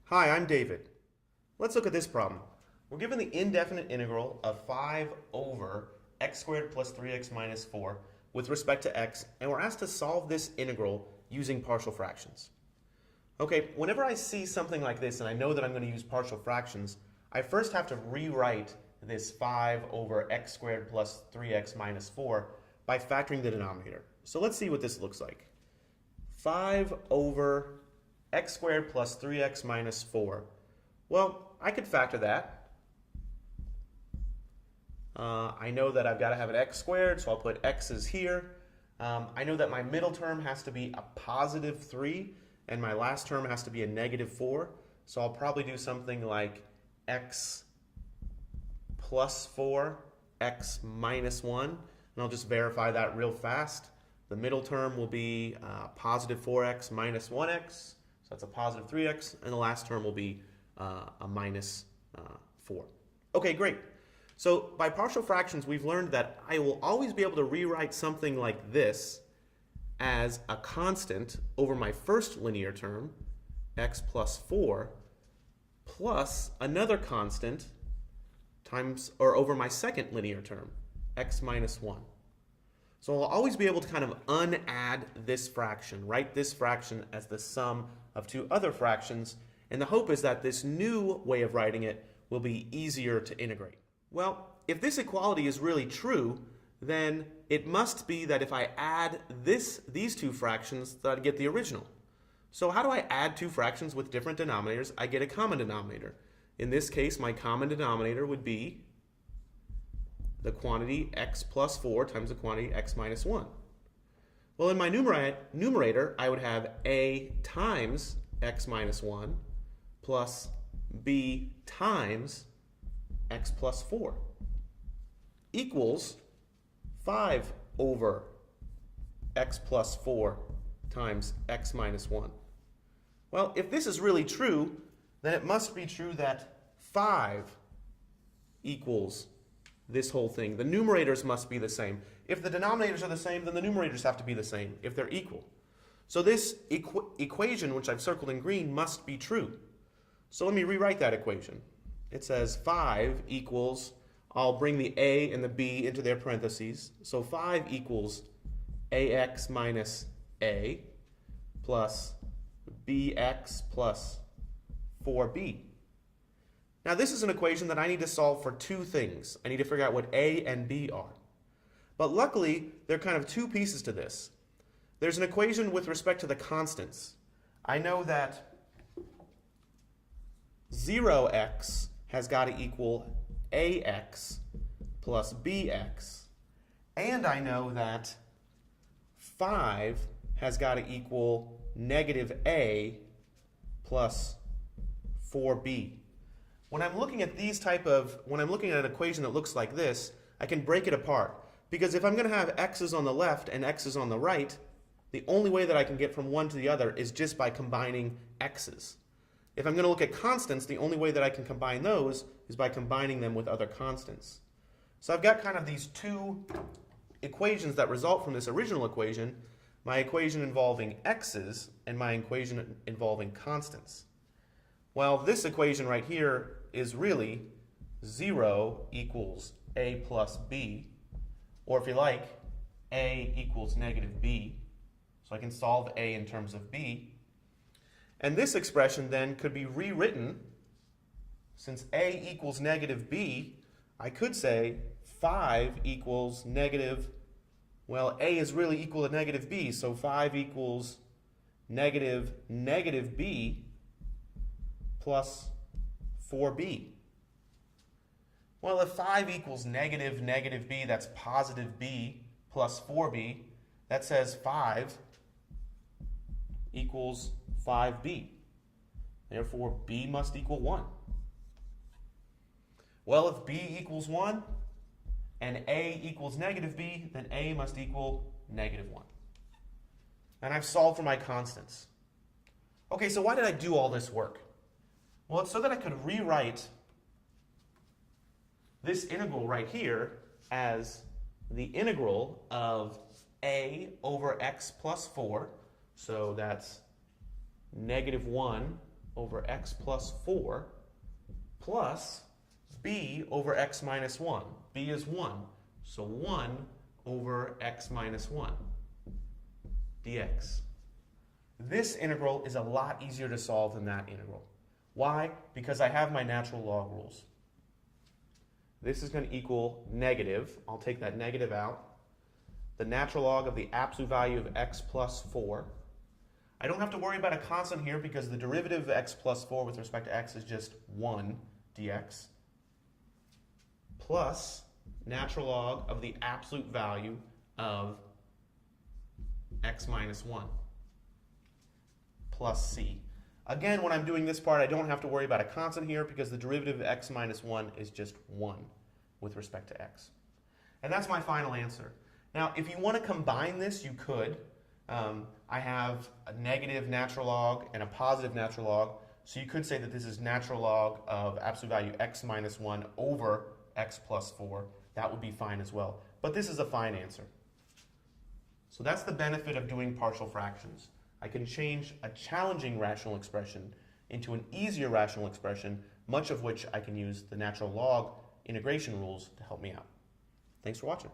Hi, I'm David. Let's look at this problem. We're given the indefinite integral of 5 over x squared plus 3x minus 4 with respect to x, and we're asked to solve this integral using partial fractions. Okay, whenever I see something like this and I know that I'm going to use partial fractions, I first have to rewrite this 5 over x squared plus 3x minus 4 by factoring the denominator. So let's see what this looks like. 5 over x squared plus 3x minus 4. Well, I could factor that. I know that I've got to have an x squared, so I'll put x's here. I know that my middle term has to be a positive 3, and my last term has to be a negative 4. So I'll probably do something like x plus 4, x minus 1, and I'll just verify that real fast. The middle term will be positive 4x minus 1x, so that's a positive 3x, and the last term will be a minus 4. Okay, great. So by partial fractions, we've learned that I will always be able to rewrite something like this as a constant over my first linear term, x plus 4, plus another constant times or over my second linear term, x minus 1. So I'll always be able to kind of unadd this fraction, write this fraction as the sum of two other fractions, and the hope is that this new way of writing it will be easier to integrate. Well, if this equality is really true, then it must be that if I add these two fractions, that I get the original. So how do I add two fractions with different denominators? I get a common denominator. In this case, my common denominator would be the quantity x plus 4 times the quantity x minus 1. Well, in my numerator, I would have a times x minus 1 plus b times x plus 4 equals 5 over x plus 4 times x minus 1. Well, if this is really true, then it must be true that 5 equals this whole thing. The numerators must be the same. If the denominators are the same, then the numerators have to be the same if they're equal. So this equation, which I've circled in green, must be true. So let me rewrite that equation. It says 5 equals, I'll bring the a and the b into their parentheses. So 5 equals ax minus a plus bx plus 4b. Now this is an equation that I need to solve for two things. I need to figure out what a and b are. But luckily, there are kind of two pieces to this. There's an equation with respect to the constants. I know that 0x has got to equal ax plus bx. And I know that 5 has got to equal negative a plus 4b. When I'm looking at an equation that looks like this, I can break it apart. Because if I'm going to have x's on the left and x's on the right, the only way that I can get from one to the other is just by combining x's. If I'm going to look at constants, the only way that I can combine those is by combining them with other constants. So I've got kind of these two equations that result from this original equation, my equation involving x's and my equation involving constants. Well, this equation right here is really 0 equals a plus b, or if you like, a equals negative b. So I can solve a in terms of b. And this expression then could be rewritten. Since a equals negative b, I could say 5 equals negative, well, a is really equal to negative b, so 5 equals negative b plus 4b. Well, if 5 equals negative b, that's positive b plus 4b. That says 5 equals 5b. Therefore, b must equal 1. Well, if b equals 1 and a equals negative b, then a must equal negative 1. And I've solved for my constants. Okay, so why did I do all this work? Well, it's so that I could rewrite this integral right here as the integral of a over x plus 4. So that's negative 1 over x plus 4 plus b over x minus 1. b is 1, so 1 over x minus 1 dx. This integral is a lot easier to solve than that integral. Why? Because I have my natural log rules. This is going to equal negative. I'll take that negative out. The natural log of the absolute value of x plus 4. I don't have to worry about a constant here because the derivative of x plus 4 with respect to x is just 1 dx, plus natural log of the absolute value of x minus 1 plus c. Again, when I'm doing this part, I don't have to worry about a constant here because the derivative of x minus 1 is just 1 with respect to x. And that's my final answer. Now, if you want to combine this, you could. I have a negative natural log and a positive natural log, so you could say that this is natural log of absolute value x minus 1 over x plus 4. That would be fine as well. But this is a fine answer. So that's the benefit of doing partial fractions. I can change a challenging rational expression into an easier rational expression, much of which I can use the natural log integration rules to help me out. Thanks for watching.